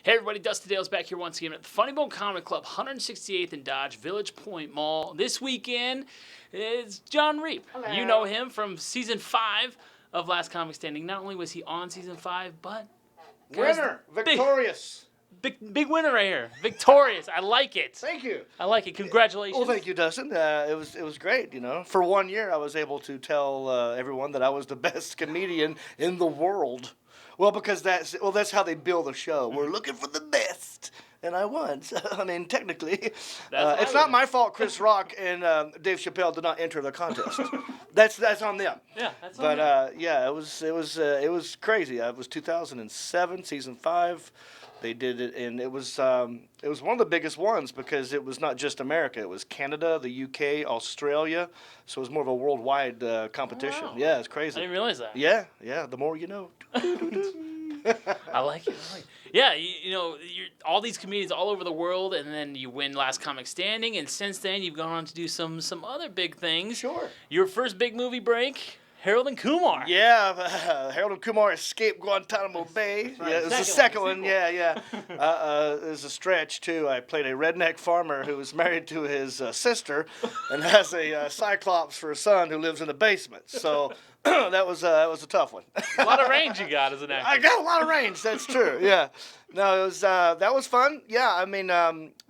Hey everybody, Dusty Dale's back here once again at the Funny Bone Comedy Club, 168th and Dodge, Village Point Mall. This weekend is Jon Reep. Hello. You know him from season 5 of Last Comic Standing. Not only was he on season 5, but Winner, victorious. Big winner right here. Victorious. I like it. Thank you. I like it. Congratulations. Well, thank you, Dustin. It was great. You know, for 1 year, I was able to tell everyone that I was the best comedian in the world. Well, because that's how they build a show. We're looking for the best, and I won. So, I mean, technically, it's not my fault. Chris Rock and Dave Chappelle did not enter the contest. That's on them. Yeah, that's on them. But yeah, it was crazy. It was 2007, season 5. They did it, and it was one of the biggest ones because it was not just America. It was Canada, the UK, Australia. So it was more of a worldwide competition. Oh, wow. Yeah, it's crazy. I didn't realize that. Yeah. The more you know. I like it. Yeah, you know, you're all these comedians all over the world, and then you win Last Comic Standing, and since then you've gone on to do some other big things. Sure. Your first big movie break, Harold and Kumar. Yeah, Harold and Kumar escaped Guantanamo Bay. Right. Yeah, it was the second one. Yeah. It was a stretch too. I played a redneck farmer who was married to his sister, and has a cyclops for a son who lives in the basement. So that was a tough one. A lot of range you got as an actor. I got a lot of range. That's true. Yeah. No, it was that was fun. Yeah, I mean.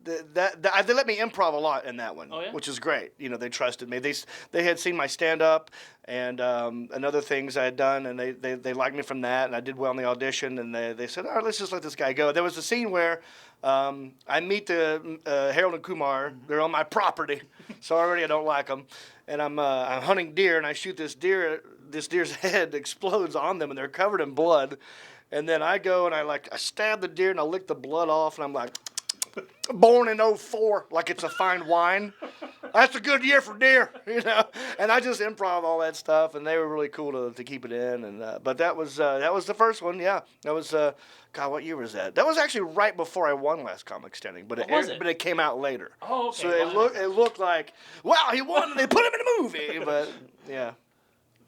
They let me improv a lot in that one, which is great. You know, they trusted me. They had seen my stand-up and other things I had done, and they liked me from that, and I did well in the audition, and they said, all right, let's just let this guy go. There was a scene where I meet the Harold and Kumar. They're on my property, so already I don't like them. And I'm hunting deer, and I shoot this deer. This deer's head explodes on them, and they're covered in blood. And then I go, and I stab the deer, and I lick the blood off, and I'm like, born in 2004, like it's a fine wine. That's a good year for deer, you know. And I just improv all that stuff, and they were really cool to keep it in. And but that was the first one, yeah. That was God, what year was that? That was actually right before I won Last Comic Standing, but it came out later. Oh, okay. So it looked like, wow, he won. They put him in a movie, but yeah.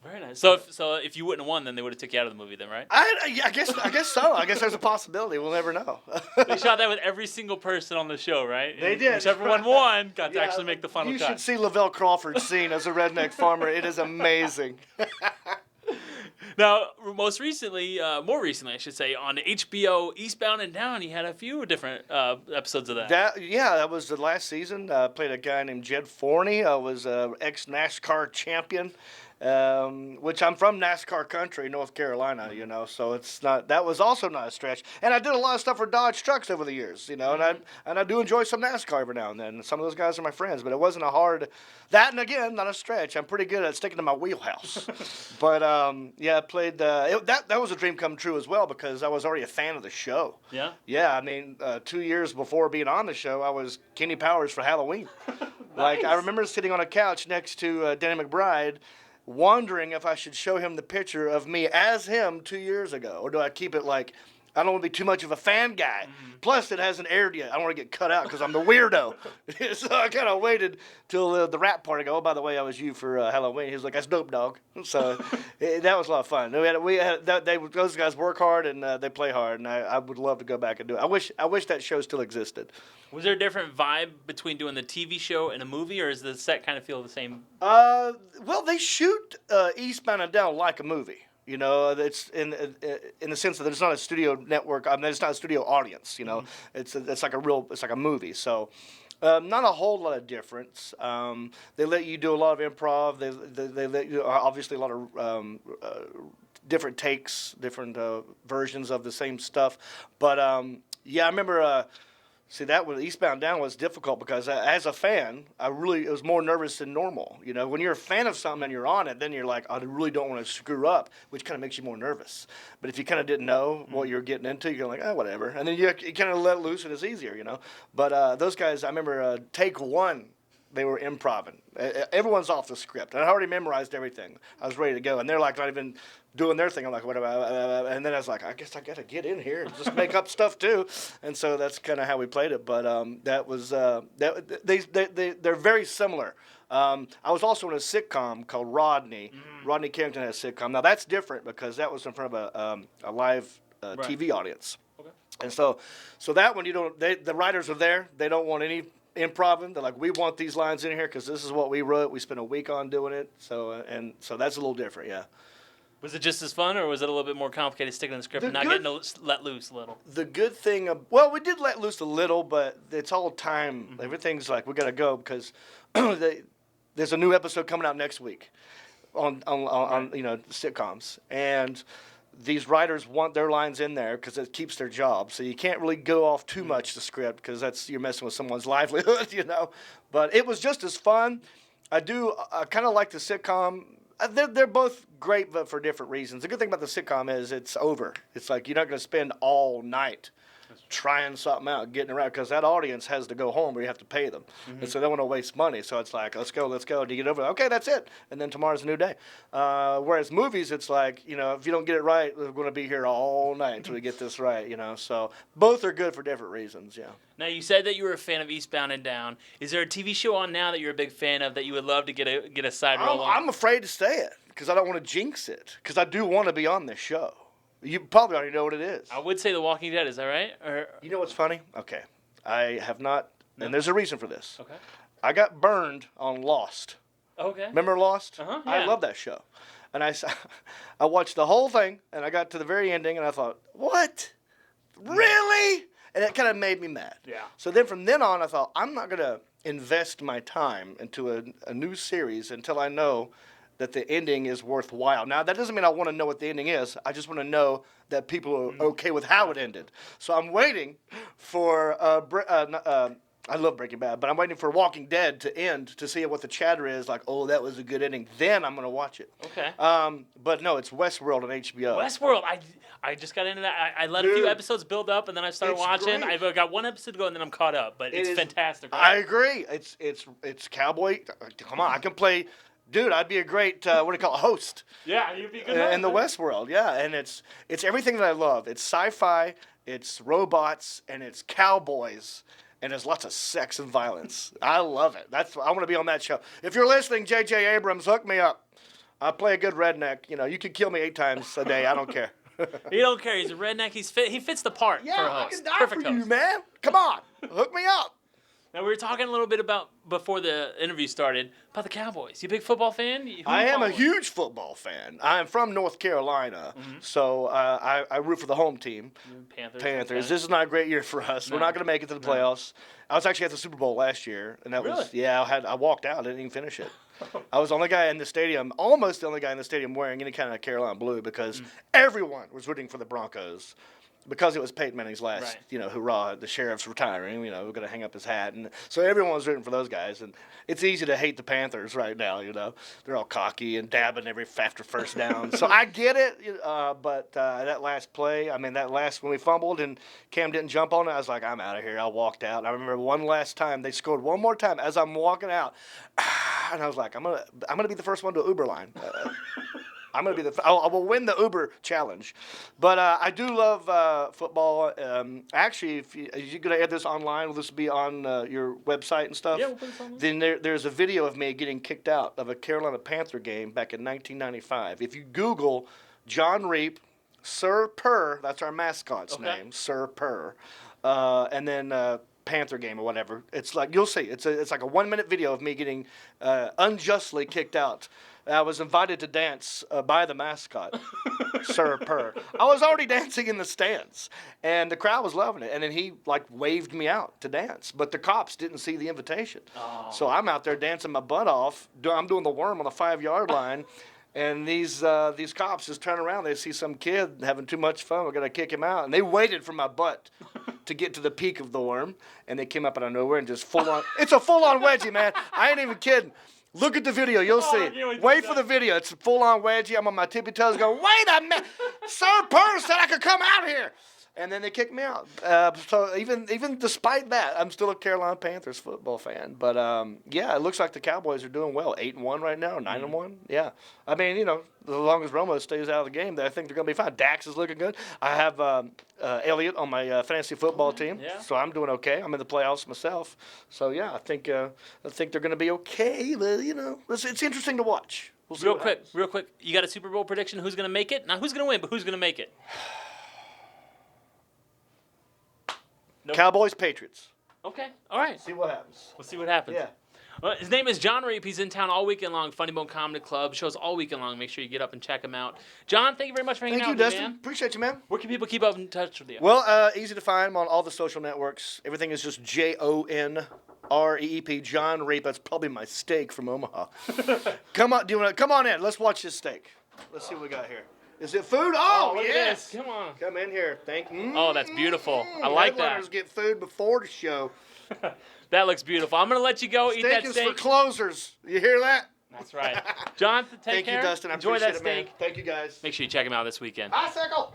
Very nice. So if you wouldn't have won, then they would have took you out of the movie, then, right? I guess so. I guess there's a possibility. We'll never know. They shot that with every single person on the show, right? They did. Whichever one won got to actually make the final cut. You should see Lavelle Crawford's scene as a redneck farmer. It is amazing. Now, more recently, I should say, on HBO Eastbound and Down, you had a few different episodes of that. That was the last season. I played a guy named Jed Forney. I was an ex-NASCAR champion. Which I'm from NASCAR country, North Carolina, you know, so that was also not a stretch. And I did a lot of stuff for Dodge trucks over the years, you know, and I do enjoy some NASCAR every now and then. Some of those guys are my friends, but it wasn't that, and again, not a stretch. I'm pretty good at sticking to my wheelhouse. But yeah, I played that was a dream come true as well because I was already a fan of the show. Yeah. Yeah, I mean, 2 years before being on the show, I was Kenny Powers for Halloween. Nice. I remember sitting on a couch next to Danny McBride, wondering if I should show him the picture of me as him 2 years ago, or do I keep it like I don't want to be too much of a fan guy. Plus, it hasn't aired yet. I don't want to get cut out because I'm the weirdo. So I kind of waited till the rap party. Oh, by the way, I was you for Halloween. He was like, "That's dope, dog." So that was a lot of fun. Those guys work hard and they play hard, and I would love to go back and do it. I wish that show still existed. Was there a different vibe between doing the TV show and a movie, or does the set kind of feel the same? Well, they shoot Eastbound and Down like a movie. You know, it's in the sense that there's not a studio network. I mean, it's not a studio audience. You know, it's like a movie. So, not a whole lot of difference. They let you do a lot of improv. They let you obviously a lot of different takes, different versions of the same stuff. But yeah, I remember. See, that with Eastbound and Down was difficult because as a fan, it was more nervous than normal. You know, when you're a fan of something and you're on it, then you're like, I really don't want to screw up, which kind of makes you more nervous. But if you kind of didn't know what you're getting into, you're like, whatever. And then you kind of let loose and it's easier, you know. But those guys, I remember take one, they were improvising. Everyone's off the script. I already memorized everything. I was ready to go. And they're like not even doing their thing. I'm like, whatever. And then I was like, I guess I got to get in here and just make up stuff too. And so that's kind of how we played it. But that was they're very similar. I was also in a sitcom called Rodney. Rodney Carrington had a sitcom. Now that's different because that was in front of a live TV audience. Okay. And so that one, the writers are there. They don't want any improv. They're like, we want these lines in here because this is what we wrote. We spent a week on doing it. So that's a little different, yeah. Was it just as fun, or was it a little bit more complicated sticking to the script and not getting to let loose a little? The good thing, we did let loose a little, but it's all time. Mm-hmm. Everything's like, we got to go because there's a new episode coming out next week on sitcoms. And these writers want their lines in there because it keeps their job. So you can't really go off too much the script because you're messing with someone's livelihood, But it was just as fun. I kind of like the sitcom. They're both great, but for different reasons. The good thing about the sitcom is it's over. It's like you're not going to spend all night trying something out, getting around, because that audience has to go home where you have to pay them. Mm-hmm. And so they want to waste money. So it's like, let's go. Do you get over it? Okay, that's it. And then tomorrow's a new day. Whereas movies, it's like, if you don't get it right, we're going to be here all night until we get this right, So both are good for different reasons, yeah. Now, you said that you were a fan of Eastbound and Down. Is there a TV show on now that you're a big fan of that you would love to get a side role on? I'm afraid to say it because I don't want to jinx it because I do want to be on this show. You probably already know what it is. I would say The Walking Dead. Is that right? Or... You know what's funny? Okay. I have not, and there's a reason for this. Okay. I got burned on Lost. Okay. Remember Lost? Uh-huh. Yeah. I love that show. And I watched the whole thing, and I got to the very ending, and I thought, what? Really? And it kind of made me mad. Yeah. So then from then on, I thought, I'm not going to invest my time into a new series until I know that the ending is worthwhile. Now, that doesn't mean I want to know what the ending is. I just want to know that people are okay with how it ended. So I'm waiting for, I love Breaking Bad, but I'm waiting for Walking Dead to end to see what the chatter is. Like, oh, that was a good ending. Then I'm going to watch it. Okay. But no, it's Westworld on HBO. Westworld. I just got into that. I let a few episodes build up, and then I started watching. Great. I've got one episode to go, and then I'm caught up. But it's fantastic. Right? I agree. It's cowboy. Come on, I can play... Dude, I'd be a great host. Yeah, you'd be a good host. In the Westworld, yeah, and it's everything that I love. It's sci-fi, it's robots, and it's cowboys, and there's lots of sex and violence. I love it. I want to be on that show. If you're listening, J.J. Abrams, hook me up. I play a good redneck. You could kill me 8 times a day. I don't care. He don't care. He's a redneck. He fits the part for a host. I can die Perfect for host. you, man. Come on, hook me up. Now, we were talking a little bit about, before the interview started, about the Cowboys. You a big football fan? I am a huge football fan. I'm from North Carolina, so I root for the home team. Panthers. Okay. This is not a great year for us. No. We're not going to make it to the playoffs. I was actually at the Super Bowl last year, and that was I walked out. I didn't even finish it. I was the only guy in the stadium, almost the only guy in the stadium wearing any kind of Carolina blue because everyone was rooting for the Broncos. Because it was Peyton Manning's last, hurrah, the sheriff's retiring, we're going to hang up his hat. And so everyone was rooting for those guys. And it's easy to hate the Panthers right now, They're all cocky and dabbing after first down. So I get it, but that last play, when we fumbled and Cam didn't jump on it, I was like, I'm out of here. I walked out. And I remember one last time, they scored one more time as I'm walking out. And I was like, I'm gonna be the first one to Uber line. I will win the Uber challenge. But I do love football. Actually, if you're going to add this online, will this be on your website and stuff? Yeah, we'll put this online. Then there's a video of me getting kicked out of a Carolina Panther game back in 1995. If you Google Jon Reep, Sir Purr, that's our mascot's name, Sir Purr, and then Panther game or whatever. It's like, you'll see. It's like a 1-minute video of me getting unjustly kicked out. I was invited to dance by the mascot, Sir Purr. I was already dancing in the stands, and the crowd was loving it. And then he waved me out to dance, but the cops didn't see the invitation. Oh. So I'm out there dancing my butt off. I'm doing the worm on the 5-yard line, and these cops just turn around. They see some kid having too much fun. We're gonna kick him out, and they waited for my butt to get to the peak of the worm, and they came up out of nowhere and just full on. It's a full on wedgie, man. I ain't even kidding. Look at the video. You'll see. Wait for the video. It's a full-on wedgie. I'm on my tippy toes going, wait a minute. Sir Purr said I could come out here. And then they kicked me out. So even despite that, I'm still a Carolina Panthers football fan. But, it looks like the Cowboys are doing well. 8-1 right now, 9-1. Yeah. I mean, as long as Romo stays out of the game, I think they're going to be fine. Dax is looking good. I have Elliott on my fantasy football team, so I'm doing okay. I'm in the playoffs myself. So, I think they're going to be okay. But, it's interesting to watch. We'll see real quick. You got a Super Bowl prediction? Who's going to make it? Not who's going to win, but who's going to make it? Nope. Cowboys, Patriots. Okay. All right. See what happens. We'll see what happens. Yeah. Well, his name is Jon Reep. He's in town all weekend long. Funny Bone Comedy Club shows all weekend long. Make sure you get up and check him out. John, thank you very much for hanging Thank out you, with Dustin. me, man. Appreciate you, man. Where can people keep up in touch with you? Well, easy to find. I'm on all the social networks. Everything is just JONREEP. Jon Reep. That's probably my steak from Omaha. Come on, come on in? Let's watch this steak. Let's see what we got here. Is it food? Oh, look at yes. this. Come on. Come in here. Thank you. Oh, that's beautiful. I like that. Headliners get food before the show. That looks beautiful. I'm going to let you go eat that Steak is steak. for closers. You hear that? That's right. John, take Thank care. you, Dustin. I Enjoy appreciate that it, man. steak. Thank you, guys. Make sure you check him out this weekend. Bicycle.